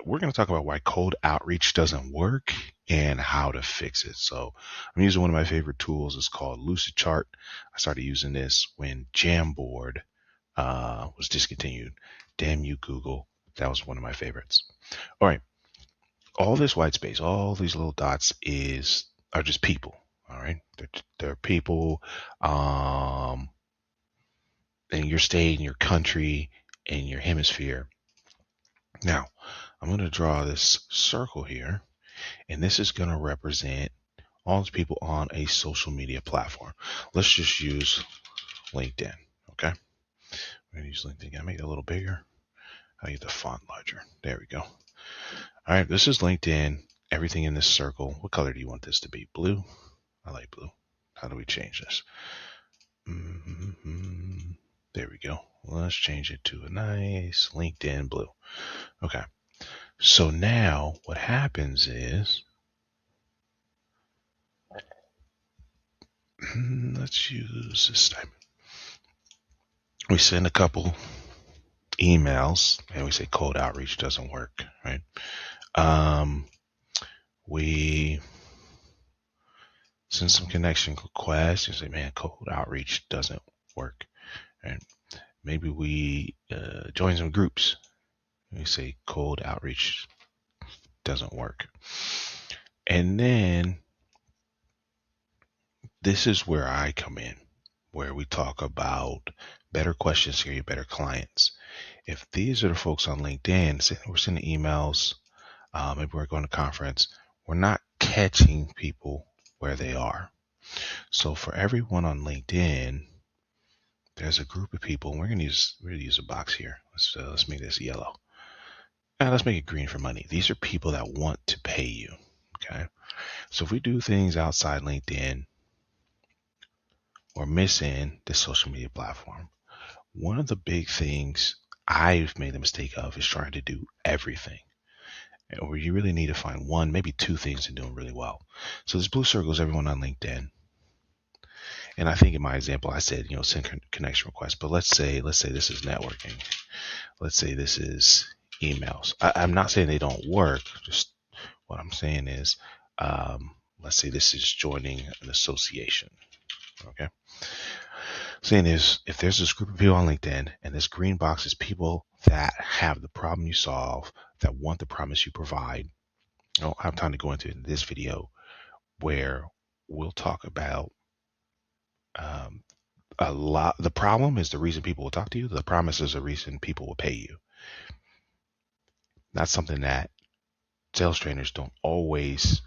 we're going to talk about why cold outreach doesn't work and how to fix it. So I'm using one of my favorite tools. It's called Lucidchart. I started using this when Jamboard was discontinued. Damn you, Google. That was one of my favorites. All right. All this white space, all these little dots are just people. All right. They're people in your state, in your country, in your hemisphere. Now, I'm going to draw this circle here, and this is going to represent all the people on a social media platform. Let's just use LinkedIn. Okay. We're going to use LinkedIn. Can I make it a little bigger? I get the font larger. There we go. All right. This is LinkedIn. Everything in this circle. What color do you want this to be? Blue? I like blue. How do we change this? There we go. Let's change it to a nice LinkedIn blue. Okay. So now what happens is, let's use this time. We send a couple emails and we say cold outreach doesn't work, right? We send some connection requests and say, man, cold outreach doesn't work, right? Maybe we join some groups. We say cold outreach doesn't work. And then this is where I come in, where we talk about better questions to get better clients. If these are the folks on LinkedIn, say we're sending emails, maybe we're going to conference, we're not catching people where they are. So for everyone on LinkedIn, there's a group of people, and we're going to use a box here. Let's make this yellow. And let's make it green for money. These are people that want to pay you. Okay. So if we do things outside LinkedIn, we're missing the social media platform. One of the big things I've made the mistake of is trying to do everything. Where you really need to find one, maybe two things and doing really well. So this blue circle is everyone on LinkedIn. And I think in my example, I said, send connection requests. But let's say this is networking. Let's say this is emails. I'm not saying they don't work. Just what I'm saying is, let's say this is joining an association. Okay. Saying is, if there's this group of people on LinkedIn and this green box is people that have the problem you solve, that want the promise you provide, I don't have time to go into it in this video, where we'll talk about a lot. The problem is the reason people will talk to you. The promise is the reason people will pay you. That's something that sales trainers don't always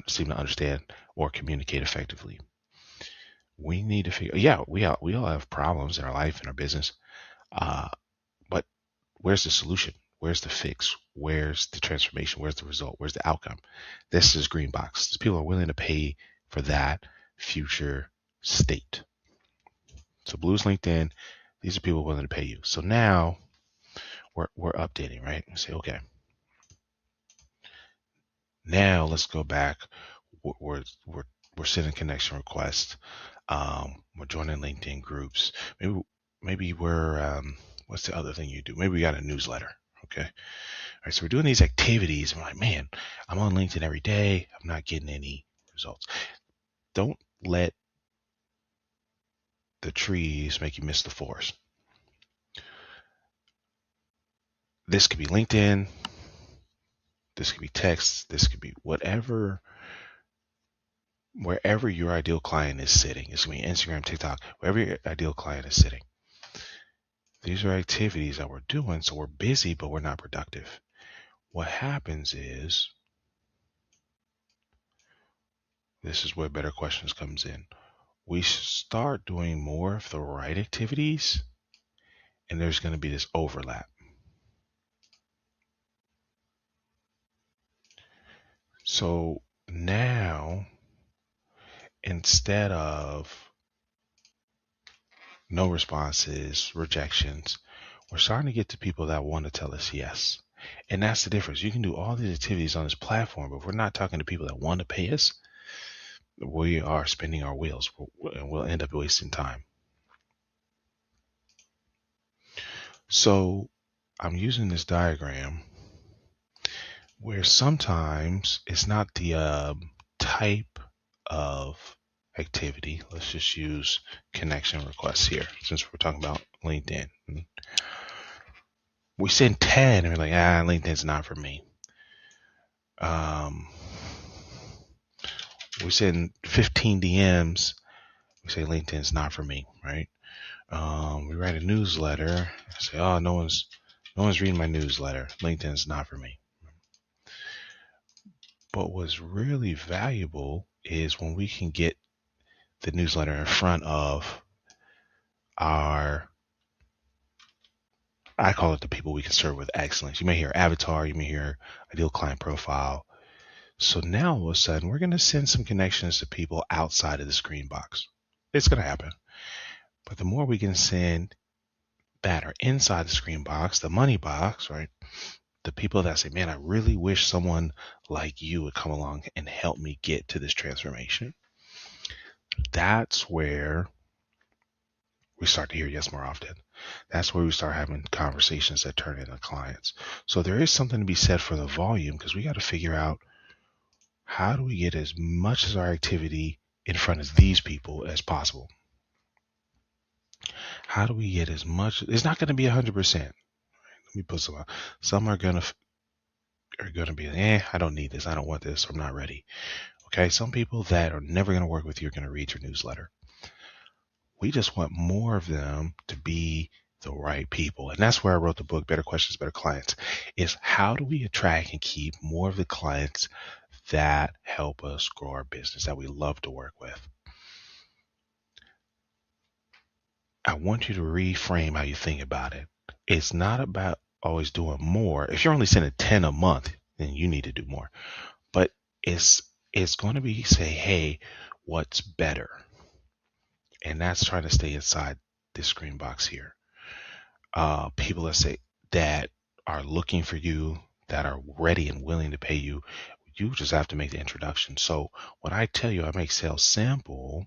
seem to understand or communicate effectively. We need to figure. Yeah, we all have problems in our life, in our business, but where's the solution? Where's the fix? Where's the transformation? Where's the result? Where's the outcome? This is green box. These people are willing to pay for that future state. So blue's LinkedIn. These are people willing to pay you. So now we're updating, right? We say, okay, now let's go back. We're sending connection requests. We're joining LinkedIn groups. Maybe we're what's the other thing you do? Maybe we got a newsletter. Okay. All right. So we're doing these activities. I'm like, man, I'm on LinkedIn every day. I'm not getting any results. Don't let the trees make you miss the forest. This could be LinkedIn. This could be text. This could be whatever, wherever your ideal client is sitting. It's going to be Instagram, TikTok, wherever your ideal client is sitting. These are activities that we're doing. So we're busy, but we're not productive. What happens is, this is where better questions comes in. We start doing more of the right activities, and there's going to be this overlap. So now, instead of no responses, rejections, we're starting to get to people that want to tell us yes. And that's the difference. You can do all these activities on this platform, but if we're not talking to people that want to pay us, we are spinning our wheels and we'll end up wasting time. So I'm using this diagram where sometimes it's not the type of activity. Let's just use connection requests here since we're talking about LinkedIn. We send 10 and we're like, LinkedIn's not for me. We send 15 DMs. We say LinkedIn's not for me, right? We write a newsletter. I say, oh, no one's reading my newsletter. LinkedIn's not for me. But what's really valuable is when we can get the newsletter in front of our, I call it the people we can serve with excellence. You may hear avatar, you may hear ideal client profile. So now all of a sudden, we're going to send some connections to people outside of the screen box. It's going to happen. But the more we can send that are inside the screen box, the money box, right? The people that say, man, I really wish someone like you would come along and help me get to this transformation. That's where we start to hear yes more often. That's where we start having conversations that turn into clients. So there is something to be said for the volume, because we got to figure out, how do we get as much of our activity in front of these people as possible? How do we get as much? It's not going to be 100%. Let me put some are going to be, I don't need this. I don't want this. I'm not ready. Okay. Some people that are never going to work with you are going to read your newsletter. We just want more of them to be the right people. And that's where I wrote the book, Better Questions, Better Clients, is how do we attract and keep more of the clients that help us grow our business, that we love to work with. I want you to reframe how you think about it. It's not about always doing more. If you're only sending 10 a month, then you need to do more. But it's going to be, say, hey, what's better? And that's trying to stay inside this screen box here. People that say that are looking for you, that are ready and willing to pay you, you just have to make the introduction. So when I tell you I make sales simple,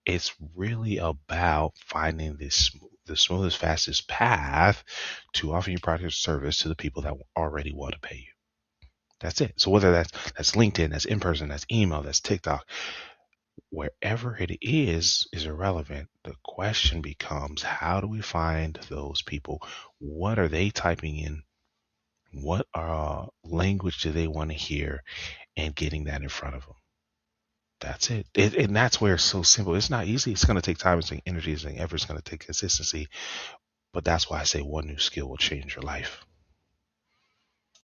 it's really about finding the smoothest, fastest path to offer your product or service to the people that already want to pay you. That's it. So whether that's LinkedIn, that's in person, that's email, that's TikTok, wherever it is irrelevant. The question becomes, how do we find those people? What are they typing in? What language do they want to hear? And getting that in front of them. That's it. And that's where it's so simple. It's not easy. It's going to take time. It's going to take energy. It's going to take effort. It's going to take consistency. But that's why I say one new skill will change your life.